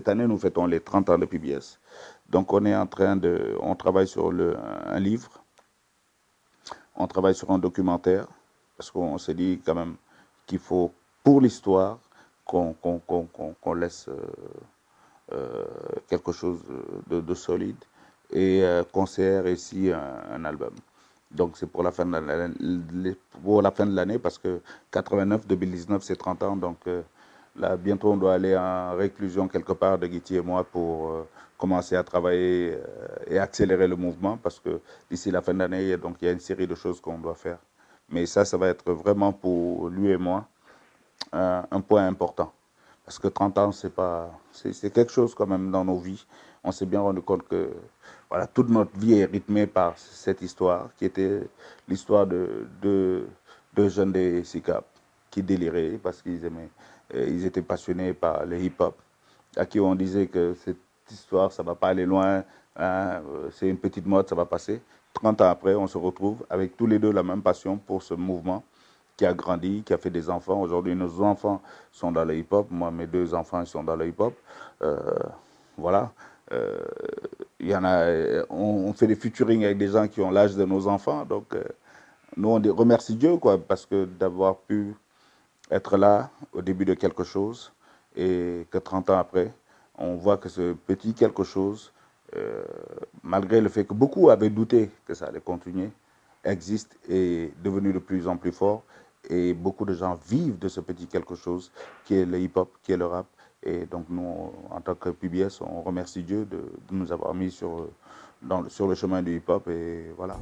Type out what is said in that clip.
cette année, nous fêtons les 30 ans de PBS. Donc, on travaille sur un livre, on travaille sur un documentaire, parce qu'on s'est dit quand même qu'il faut, pour l'histoire, qu'on laisse quelque chose de solide et concert ici un album. Donc c'est pour la fin de l'année parce que 89-2019 c'est 30 ans, donc là bientôt on doit aller en réclusion quelque part de Guity et moi pour commencer à travailler et accélérer le mouvement parce que d'ici la fin de l'année donc il y a une série de choses qu'on doit faire. Mais ça va être vraiment pour lui et moi un point important. Parce que 30 ans, c'est quelque chose quand même dans nos vies. On s'est bien rendu compte que voilà, toute notre vie est rythmée par cette histoire qui était l'histoire de jeunes des SICAP qui déliraient parce qu'ils aimaient, ils étaient passionnés par le hip-hop, à qui on disait que cette histoire, ça ne va pas aller loin, hein, c'est une petite mode, ça va passer. 30 ans après, on se retrouve avec tous les deux la même passion pour ce mouvement qui a grandi, qui a fait des enfants. Aujourd'hui, nos enfants sont dans le hip-hop. Moi, mes deux enfants sont dans le hip-hop. Euh, voilà. Euh, il y en a, on fait des featuring avec des gens qui ont l'âge de nos enfants. Donc, nous, on remercie Dieu, quoi, parce que d'avoir pu être là au début de quelque chose et que 30 ans après, on voit que ce petit quelque chose, malgré le fait que beaucoup avaient douté que ça allait continuer, existe et est devenu de plus en plus fort. Et beaucoup de gens vivent de ce petit quelque chose qui est le hip-hop, qui est le rap. Et donc nous, en tant que PBS, on remercie Dieu de nous avoir mis sur le chemin du hip-hop. Et voilà.